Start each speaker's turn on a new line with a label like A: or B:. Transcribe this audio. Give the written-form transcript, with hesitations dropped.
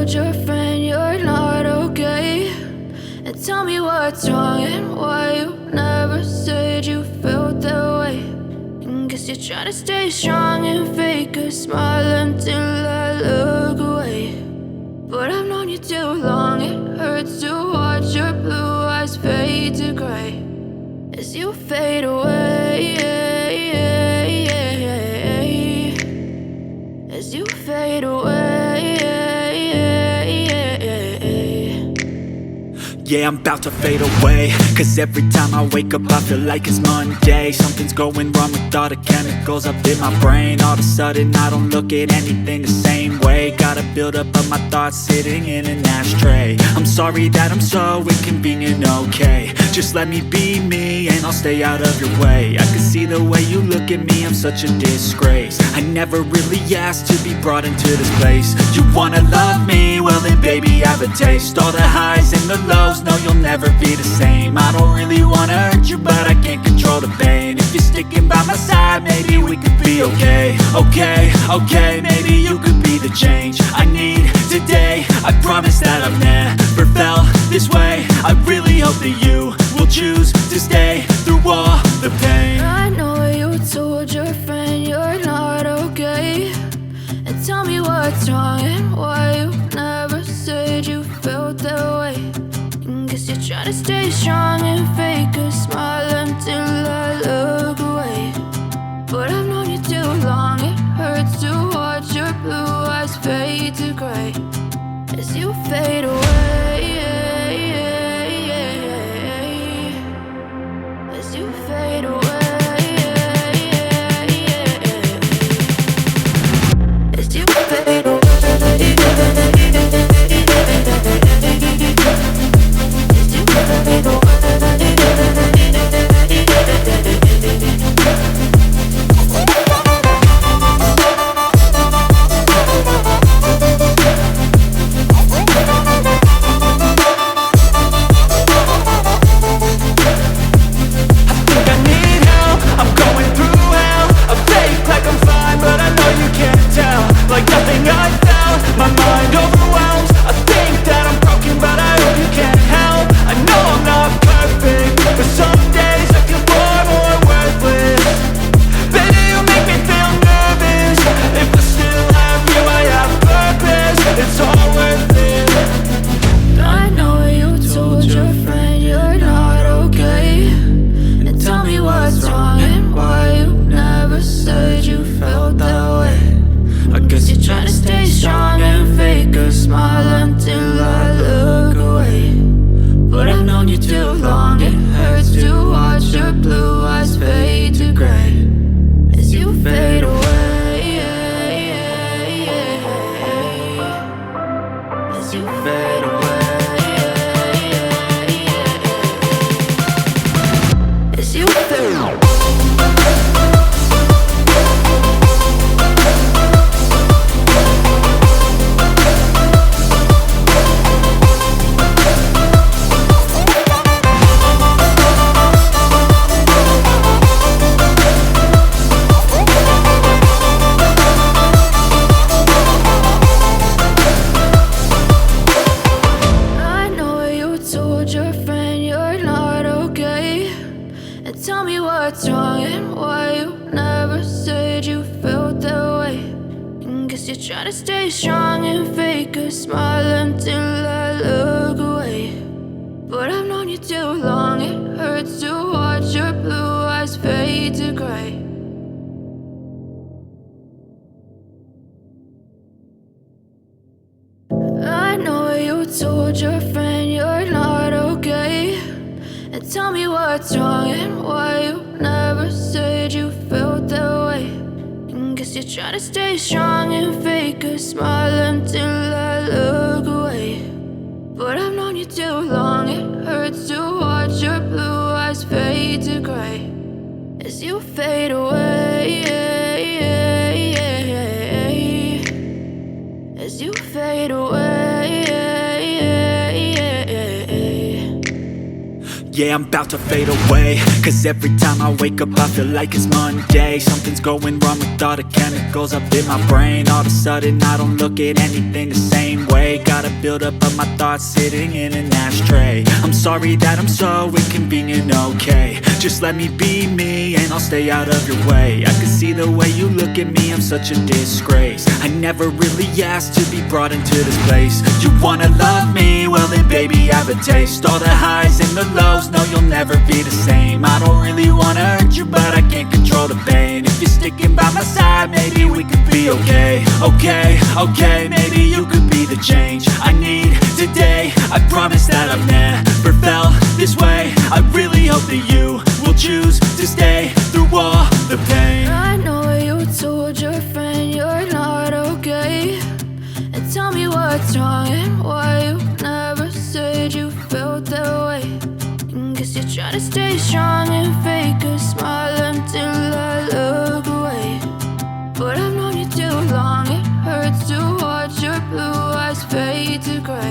A: told your friend you're not okay? And tell me what's wrong and why you never said you felt that way. And guess you're trying to stay strong and fake a smile until I look away. But I've known you too long, it hurts to watch your blue eyes fade to gray as you fade away, as you fade away.
B: Yeah, I'm about to fade away, cause every time I wake up I feel like it's Monday. Something's going wrong with all the chemicals up in my brain. All of a sudden I don't look at anything the same way. Gotta build up of my thoughts sitting in an ashtray. I'm sorry that I'm so inconvenient, okay? Just let me be me and I'll stay out of your way. I can see the way you look at me, I'm such a disgrace. I never really asked to be brought into this place. You wanna love me? Well then baby, have a taste. All the highs and the lows, no, you'll never be the same. I don't really wanna hurt you, but I can't control the pain. If you're sticking by my side, maybe we could be okay. Okay, maybe you could be the change I need today. I promise that I've never felt this way. I really hope that you will choose to stay through all the pain.
A: I know you told your friend you're not okay. And tell me what's wrong and why you never said you felt that way. Guess you're trying to stay strong and fake a smile until I look away. But I've known you too long, it hurts to watch your blue eyes fade to gray as you fade away, as you fade away, as you fade away. Told your friend you're not okay. And tell me what's wrong and why you never said you felt that way. And guess you're trying to stay strong and fake a smile until I look away. But I've known you too long, it hurts to watch your blue eyes fade to gray as you fade away, as you fade away.
B: Yeah, I'm about to fade away, cause every time I wake up I feel like it's Monday. Something's going wrong with all the chemicals up in my brain. All of a sudden I don't look at anything the same way. Gotta build up of my thoughts sitting in an ashtray. I'm sorry that I'm so inconvenient, okay. Just let me be me and I'll stay out of your way. I can see the way you look at me, I'm such a disgrace. I never really asked to be brought into this place. You wanna love me? Well then baby have a taste. All the highs and the lows, no you'll never be the same. I don't really wanna hurt you but I can't control the pain. If you're sticking by my side maybe we could be okay. Okay, maybe you could be the change I need today. I promise that I've never felt this way. I really hope that you will choose to stay through all the pain.
A: I know you told your friend you're not okay, and tell me what's wrong and why you never said you felt that way. And guess you're trying to stay strong and fake a smile until I look away. But I've known you too long, it hurts to watch your blue eyes fade to gray.